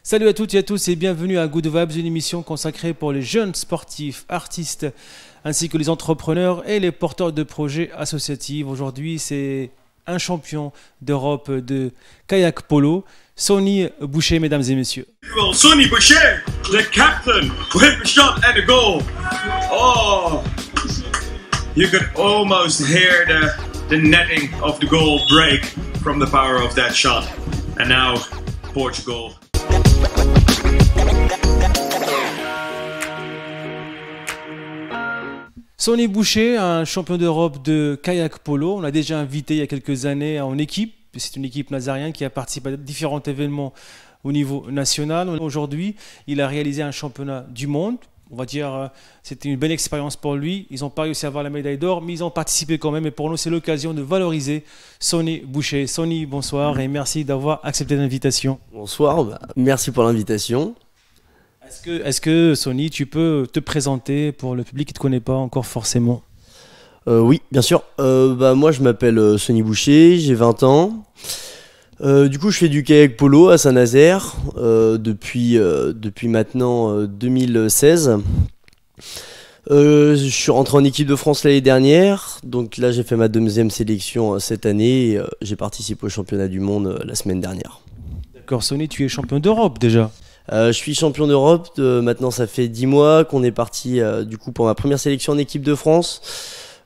Salut à toutes et à tous et bienvenue à Good Vibes, une émission consacrée pour les jeunes sportifs, artistes, ainsi que les entrepreneurs et les porteurs de projets associatifs. Aujourd'hui, c'est un champion d'Europe de kayak polo, Sonny Boucher, mesdames et messieurs. Sonny Boucher, the captain, with the shot at the goal. Oh, you could almost hear the netting of the goal break from the power of that shot. And now, Portugal. Sonny Boucher, un champion d'Europe de kayak polo. On l'a déjà invité il y a quelques années en équipe. C'est une équipe nazarienne qui a participé à différents événements au niveau national. Aujourd'hui, il a réalisé un championnat du monde. On va dire c'était une belle expérience pour lui. Ils n'ont pas réussi à avoir la médaille d'or, mais ils ont participé quand même. Et pour nous, c'est l'occasion de valoriser Sonny Boucher. Sonny, bonsoir et merci d'avoir accepté l'invitation. Bonsoir, merci pour l'invitation. Est-ce que Sonny, tu peux te présenter pour le public qui ne te connaît pas encore forcément? Oui, bien sûr. Moi, je m'appelle Sonny Boucher, j'ai 20 ans. Du coup, je fais du kayak polo à Saint-Nazaire depuis maintenant 2016. Je suis rentré en équipe de France l'année dernière. Donc là, j'ai fait ma deuxième sélection cette année. Et, j'ai participé au championnat du monde la semaine dernière. D'accord, Sonny, tu es champion d'Europe déjà. Je suis champion d'Europe. Maintenant, ça fait 10 mois qu'on est parti du coup pour ma première sélection en équipe de France.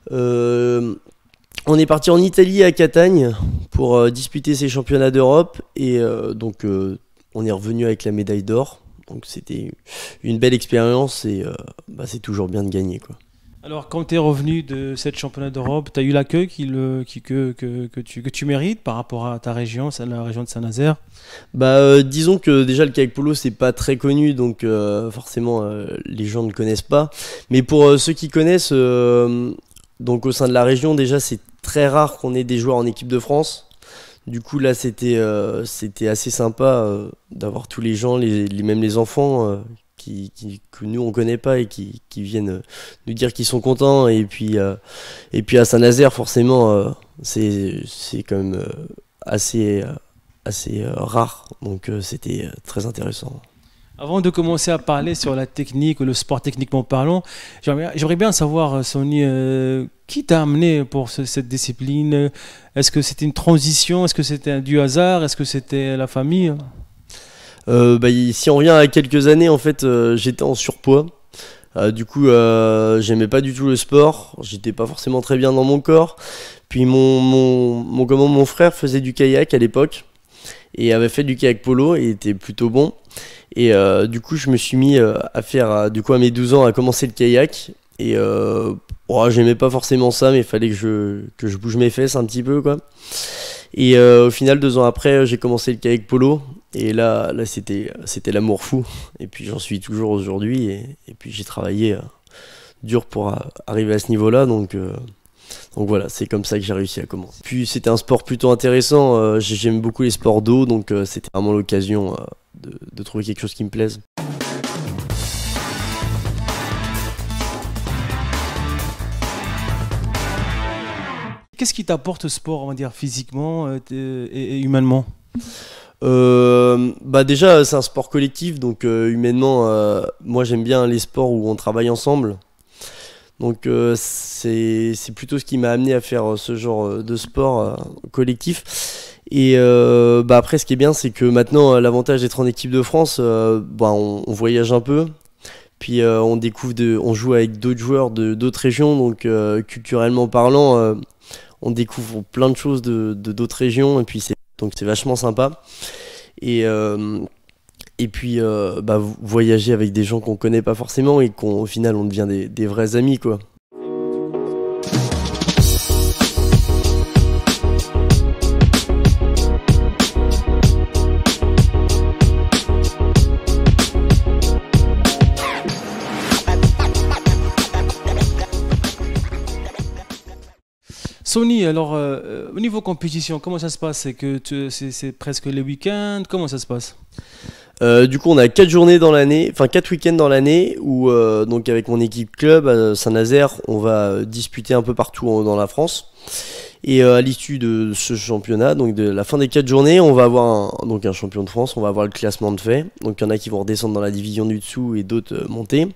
On est parti en Italie à Catagne pour disputer ces championnats d'Europe et donc on est revenu avec la médaille d'or. Donc c'était une belle expérience et c'est toujours bien de gagner, quoi. Alors quand tu es revenu de cette championnat d'Europe, tu as eu l'accueil que tu mérites par rapport à ta région, la région de Saint-Nazaire? Disons que déjà le kayak polo c'est pas très connu, donc forcément les gens ne connaissent pas. Mais pour ceux qui connaissent, donc au sein de la région déjà c'est très rare qu'on ait des joueurs en équipe de France. Du coup là c'était assez sympa d'avoir tous les gens, même les enfants que nous on connaît pas et qui viennent nous dire qu'ils sont contents. Et puis à Saint-Nazaire forcément c'est quand même assez rare, donc c'était très intéressant. Avant de commencer à parler sur la technique, le sport techniquement parlant, j'aimerais bien savoir, Sonny, qui t'a amené pour cette discipline? Est-ce que c'était une transition? Est-ce que c'était du hasard? Est-ce que c'était la famille? Si on revient à quelques années, en fait, j'étais en surpoids. Du coup, j'aimais pas du tout le sport. J'étais pas forcément très bien dans mon corps. Puis mon frère faisait du kayak à l'époque et avait fait du kayak polo et était plutôt bon. Et du coup je me suis mis à faire, du coup à mes 12 ans, à commencer le kayak. Et j'aimais pas forcément ça, mais il fallait que je bouge mes fesses un petit peu, quoi. Et au final 2 ans après j'ai commencé le kayak polo. Et là c'était l'amour fou. Et puis j'en suis toujours aujourd'hui. Et puis j'ai travaillé dur pour arriver à ce niveau-là. Donc voilà, c'est comme ça que j'ai réussi à commencer. Puis c'était un sport plutôt intéressant, j'aime beaucoup les sports d'eau, donc c'était vraiment l'occasion de trouver quelque chose qui me plaise. Qu'est-ce qui t'apporte ce sport, on va dire, physiquement et humainement? Déjà c'est un sport collectif, donc humainement, moi j'aime bien les sports où on travaille ensemble. Donc c'est plutôt ce qui m'a amené à faire ce genre de sport collectif. Et après ce qui est bien, c'est que maintenant l'avantage d'être en équipe de France, on voyage un peu. Puis on joue avec d'autres joueurs d'autres régions, donc culturellement parlant, on découvre plein de choses de d'autres régions et puis c'est vachement sympa. Et puis voyager avec des gens qu'on connaît pas forcément et qu'au final on devient des vrais amis, quoi. Sonny, alors au niveau compétition, comment ça se passe? C'est presque les week-ends? Comment ça se passe? Du coup on a 4 journées dans l'année, enfin 4 week-ends dans l'année où donc avec mon équipe club à Saint-Nazaire on va disputer un peu partout dans la France. Et à l'issue de ce championnat, donc de la fin des 4 journées, on va avoir donc un champion de France, on va avoir le classement de fait. Donc il y en a qui vont redescendre dans la division du dessous et d'autres monter.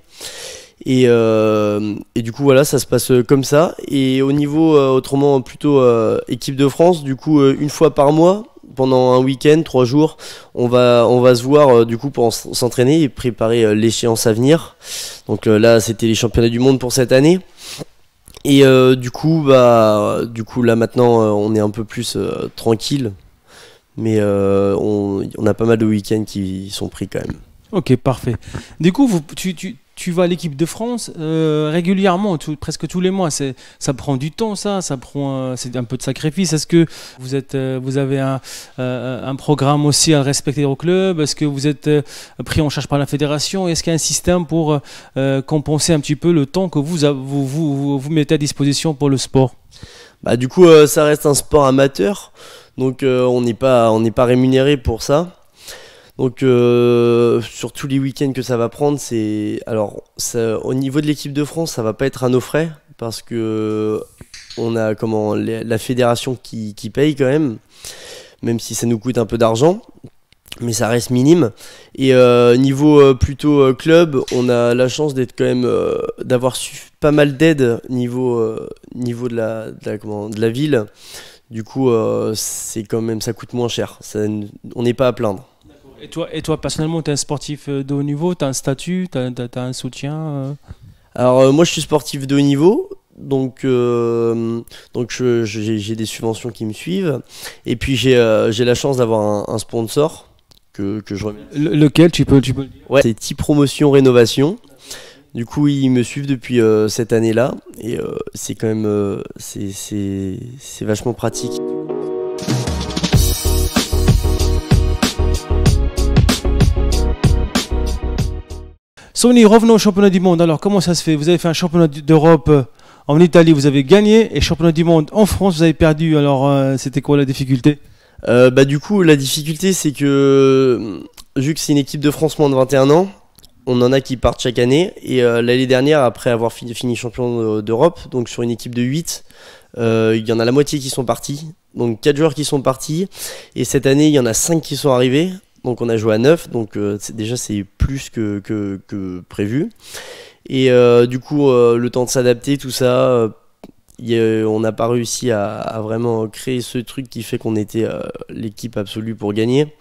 Et du coup voilà, ça se passe comme ça. Et au niveau autrement plutôt équipe de France, du coup une fois par mois, pendant un week-end, 3 jours, on va se voir du coup pour s'entraîner et préparer l'échéance à venir. Donc là c'était les championnats du monde pour cette année. Et du coup là maintenant on est un peu plus tranquille, mais on a pas mal de week-ends qui sont pris quand même. Ok, parfait. Du coup, tu vas à l'équipe de France régulièrement, presque tous les mois. Ça prend du temps, c'est un peu de sacrifice. Est-ce que vous avez un programme aussi à respecter au club? Est-ce que vous êtes pris en charge par la fédération? Est-ce qu'il y a un système pour compenser un petit peu le temps que vous mettez à disposition pour le sport? Bah, du coup, ça reste un sport amateur, donc on n'est pas rémunéré pour ça. Donc sur tous les week-ends que ça va prendre, au niveau de l'équipe de France, ça va pas être à nos frais parce que on a la fédération qui paye quand même si ça nous coûte un peu d'argent, mais ça reste minime. Et niveau plutôt club, on a la chance d'être quand même d'avoir pas mal d'aide niveau de la ville. Du coup, c'est quand même, ça coûte moins cher. On n'est pas à plaindre. Et toi personnellement, tu es un sportif de haut niveau, tu as un statut, tu as un soutien Alors moi je suis sportif de haut niveau, donc j'ai des subventions qui me suivent, et puis j'ai la chance d'avoir un sponsor que je remercie. Lequel tu peux le dire? Ouais, c'est T-Promotion Rénovation. Du coup ils me suivent depuis cette année-là, et c'est quand même c'est vachement pratique. Sony, revenons au championnat du monde. Alors, comment ça se fait? Vous avez fait un championnat d'Europe en Italie, vous avez gagné, et championnat du monde en France, vous avez perdu. Alors, c'était quoi la difficulté? Du coup, la difficulté, c'est que vu que c'est une équipe de France moins de 21 ans, on en a qui partent chaque année. Et l'année dernière, après avoir fini champion d'Europe, donc sur une équipe de 8, il y en a la moitié qui sont partis. Donc 4 joueurs qui sont partis. Et cette année, il y en a 5 qui sont arrivés. Donc on a joué à 9, donc déjà c'est plus que prévu. Et du coup, le temps de s'adapter, tout ça, on n'a pas réussi à vraiment créer ce truc qui fait qu'on était l'équipe absolue pour gagner.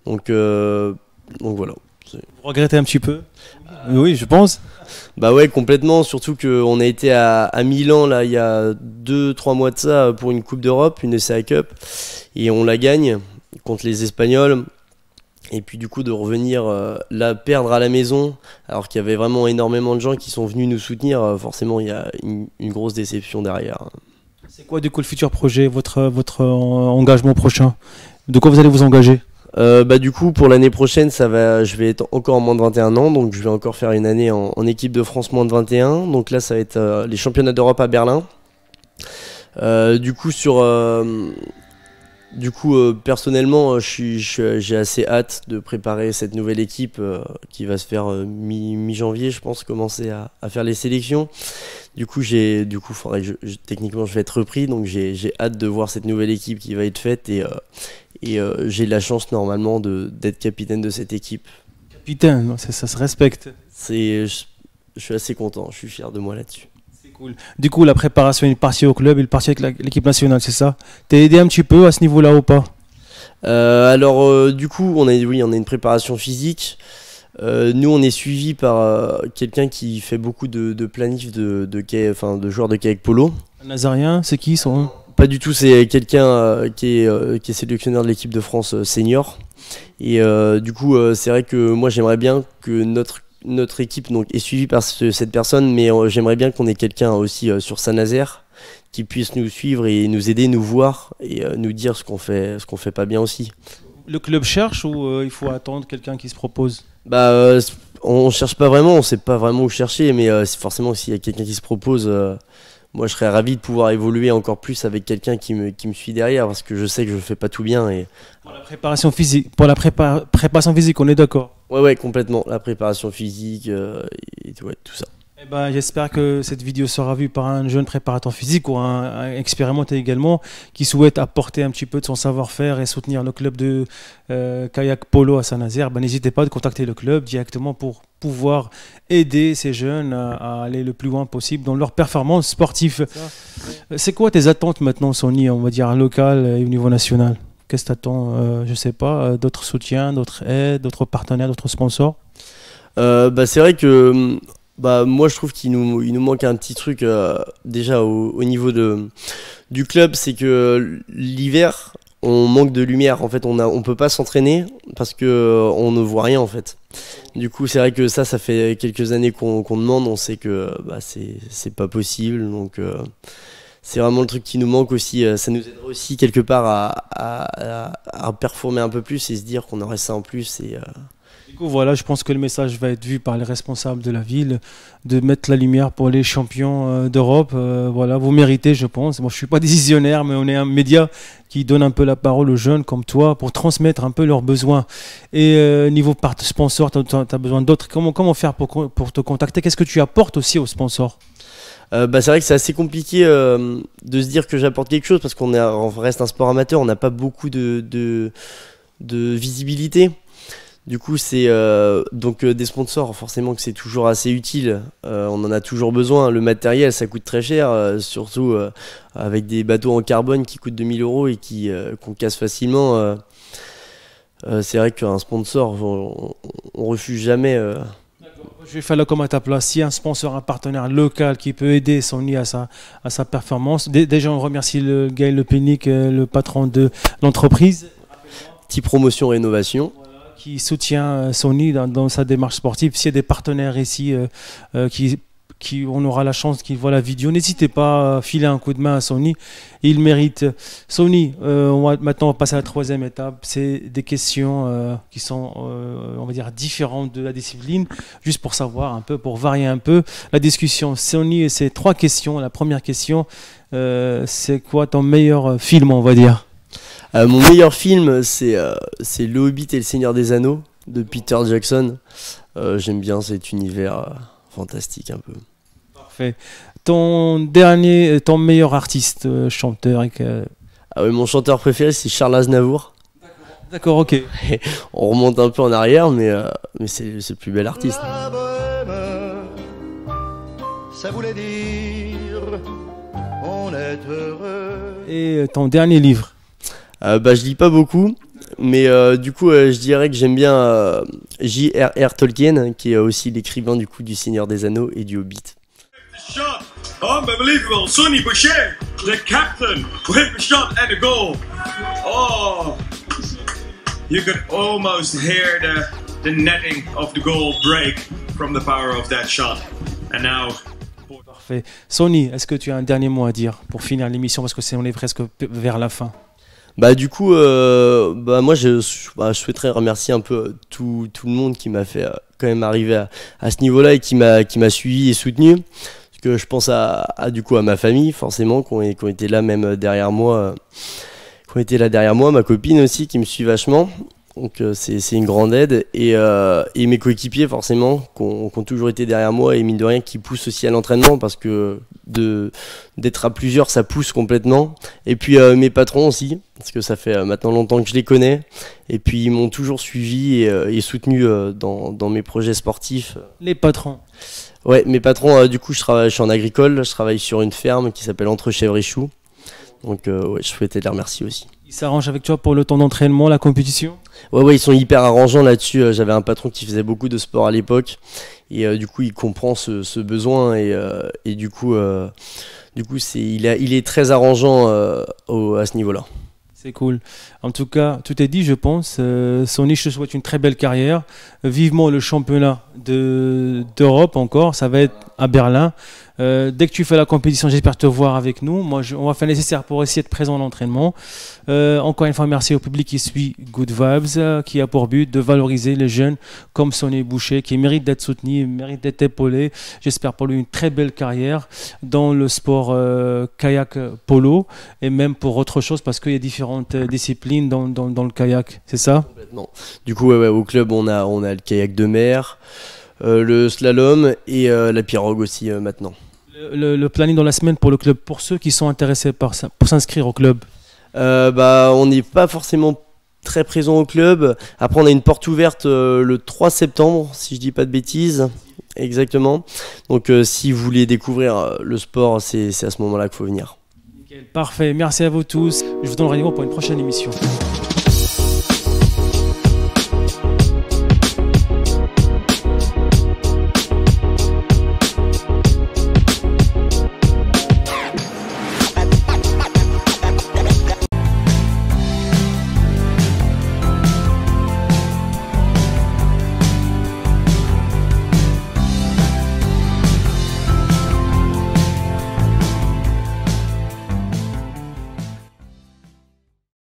Donc voilà. Vous regrettez un petit peu? Oui, je pense. Bah ouais, complètement, surtout qu'on a été à Milan là, il y a 2-3 mois de ça pour une Coupe d'Europe, une ECA Cup, et on la gagne contre les Espagnols. Et puis du coup de revenir là perdre à la maison alors qu'il y avait vraiment énormément de gens qui sont venus nous soutenir, forcément il y a une grosse déception derrière. C'est quoi du coup le futur projet, votre engagement prochain? De quoi vous allez vous engager? Du coup pour l'année prochaine je vais être encore en moins de 21 ans, donc je vais encore faire une année en équipe de France moins de 21. Donc là ça va être les championnats d'Europe à Berlin. Personnellement, j'ai assez hâte de préparer cette nouvelle équipe qui va se faire mi-janvier, je pense, commencer à faire les sélections. Du coup, techniquement, je vais être repris, donc j'ai hâte de voir cette nouvelle équipe qui va être faite et j'ai la chance normalement d'être capitaine de cette équipe. Capitaine, ça se respecte. Je suis assez content, je suis fier de moi là-dessus. Cool. Du coup, la préparation est partie au club et partie avec l'équipe nationale, c'est ça? T'es aidé un petit peu à ce niveau-là ou pas? Du coup, on a une préparation physique. Nous, on est suivi par quelqu'un qui fait beaucoup de planifs de joueurs de kayak polo. Un Nazarien, c'est qui son? Pas du tout, c'est quelqu'un qui est sélectionneur de l'équipe de France senior. Et du coup, c'est vrai que moi, j'aimerais bien que notre équipe donc, est suivie par cette personne, mais j'aimerais bien qu'on ait quelqu'un aussi sur Saint-Nazaire qui puisse nous suivre et nous aider, nous voir et nous dire ce qu'on fait pas bien aussi. Le club cherche ou il faut attendre quelqu'un qui se propose? On cherche pas vraiment, on sait pas vraiment où chercher, mais forcément s'il y a quelqu'un qui se propose, moi je serais ravi de pouvoir évoluer encore plus avec quelqu'un qui me suit derrière, parce que je sais que je fais pas tout bien. Pour la préparation physique, on est d'accord? Ouais, complètement. La préparation physique et tout ça. Eh ben, j'espère que cette vidéo sera vue par un jeune préparateur physique ou un expérimenté également qui souhaite apporter un petit peu de son savoir-faire et soutenir le club de kayak polo à Saint-Nazaire. Ben, n'hésitez pas à contacter le club directement pour pouvoir aider ces jeunes à aller le plus loin possible dans leur performance sportive. C'est quoi tes attentes maintenant, Sony, on va dire local et au niveau national? Qu'est-ce que tu attends, je sais pas, d'autres soutiens, d'autres aides, d'autres partenaires, d'autres sponsors? C'est vrai que moi je trouve il nous manque un petit truc déjà au niveau du club, c'est que l'hiver on manque de lumière. En fait, on peut pas s'entraîner parce que on ne voit rien en fait. Du coup, c'est vrai que ça fait quelques années qu'on demande, on sait que c'est pas possible. Donc c'est vraiment le truc qui nous manque aussi. Ça nous aiderait aussi quelque part à performer un peu plus et se dire qu'on aurait ça en plus. Du coup, voilà, je pense que le message va être vu par les responsables de la ville, de mettre la lumière pour les champions d'Europe. Voilà, vous méritez, je pense. Moi, je suis pas décisionnaire, mais on est un média qui donne un peu la parole aux jeunes comme toi pour transmettre un peu leurs besoins. Et niveau sponsor, tu as besoin d'autres. Comment faire pour te contacter? Qu'est-ce que tu apportes aussi aux sponsors? C'est vrai que c'est assez compliqué de se dire que j'apporte quelque chose parce on reste un sport amateur, on n'a pas beaucoup de visibilité. Du coup, c'est donc des sponsors, forcément que c'est toujours assez utile. On en a toujours besoin. Le matériel, ça coûte très cher, surtout avec des bateaux en carbone qui coûtent 2000 € et qu'on casse facilement. C'est vrai qu'un sponsor, on refuse jamais. Je vais faire là comme à ta place. Si un sponsor, un partenaire local qui peut aider Sony à sa performance, déjà on remercie Gaël Le Pénic, le patron de l'entreprise. Petite promotion rénovation. Qui soutient Sony dans sa démarche sportive. S'il y a des partenaires ici on aura la chance qu'ils voient la vidéo, n'hésitez pas à filer un coup de main à Sony. Il mérite. Sony, maintenant on va passer à la troisième étape. C'est des questions qui sont, on va dire, différentes de la discipline, juste pour savoir un peu, pour varier un peu la discussion. Sony, c'est 3 questions. La première question, c'est quoi ton meilleur film, on va dire? Mon meilleur film, c'est Le Hobbit et le Seigneur des Anneaux de Peter Jackson. J'aime bien cet univers fantastique un peu. Parfait. Ton meilleur artiste, chanteur oui, mon chanteur préféré, c'est Charles Aznavour. D'accord, ok. On remonte un peu en arrière, mais c'est le plus bel artiste. La bohème, ça voulait dire on est heureux. Et ton dernier livre? Je lis pas beaucoup, mais du coup je dirais que j'aime bien J.R.R. Tolkien, qui est aussi l'écrivain du coup du Seigneur des Anneaux et du Hobbit. Shot, unbelievable. Sonny Boucher, the captain, with a shot and a goal. Oh, you could almost hear the netting of the goal break from the power of that shot. And now. Parfait. Sony, est-ce que tu as un dernier mot à dire pour finir l'émission parce que on est presque vers la fin? Du coup, moi je souhaiterais remercier un peu tout le monde qui m'a fait quand même arriver à ce niveau-là et qui m'a suivi et soutenu. Parce que je pense du coup à ma famille forcément qui ont été là même derrière moi, ma copine aussi qui me suit vachement. Donc c'est une grande aide et mes coéquipiers forcément qui ont toujours été derrière moi et mine de rien qui poussent aussi à l'entraînement parce que d'être à plusieurs ça pousse complètement. Et puis mes patrons aussi parce que ça fait maintenant longtemps que je les connais et puis ils m'ont toujours suivi et soutenu dans mes projets sportifs. Les patrons? Ouais, mes patrons, du coup je suis en agricole, je travaille sur une ferme qui s'appelle Entre Chèvres et Choux. Donc je souhaitais les remercier aussi. Ils s'arrangent avec toi pour le temps d'entraînement, la compétition? Ouais, ils sont hyper arrangeants là-dessus. J'avais un patron qui faisait beaucoup de sport à l'époque et du coup il comprend ce besoin et du coup il est très arrangeant à ce niveau-là. C'est cool. En tout cas, tout est dit, je pense. Sony, je te souhaite une très belle carrière. Vivement le championnat d'Europe encore. Ça va être à Berlin. Dès que tu fais la compétition, j'espère te voir avec nous. Moi, on va faire le nécessaire pour essayer d'être présent à l'entraînement. Encore une fois, merci au public qui suit Good Vibes, qui a pour but de valoriser les jeunes comme Sony Boucher, qui mérite d'être soutenu, mérite d'être épaulé. J'espère pour lui une très belle carrière dans le sport kayak polo et même pour autre chose parce qu'il y a différentes disciplines dans le kayak, c'est ça? Complètement. Du coup, au club, on a le kayak de mer. le slalom et la pirogue aussi maintenant. Le planning dans la semaine pour le club, pour ceux qui sont intéressés par ça, pour s'inscrire au club. On n'est pas forcément très présent au club. Après, on a une porte ouverte le 3 septembre, si je dis pas de bêtises. Exactement. Donc, si vous voulez découvrir le sport, c'est à ce moment-là qu'il faut venir. Nickel, parfait. Merci à vous tous. Je vous donne rendez-vous pour une prochaine émission.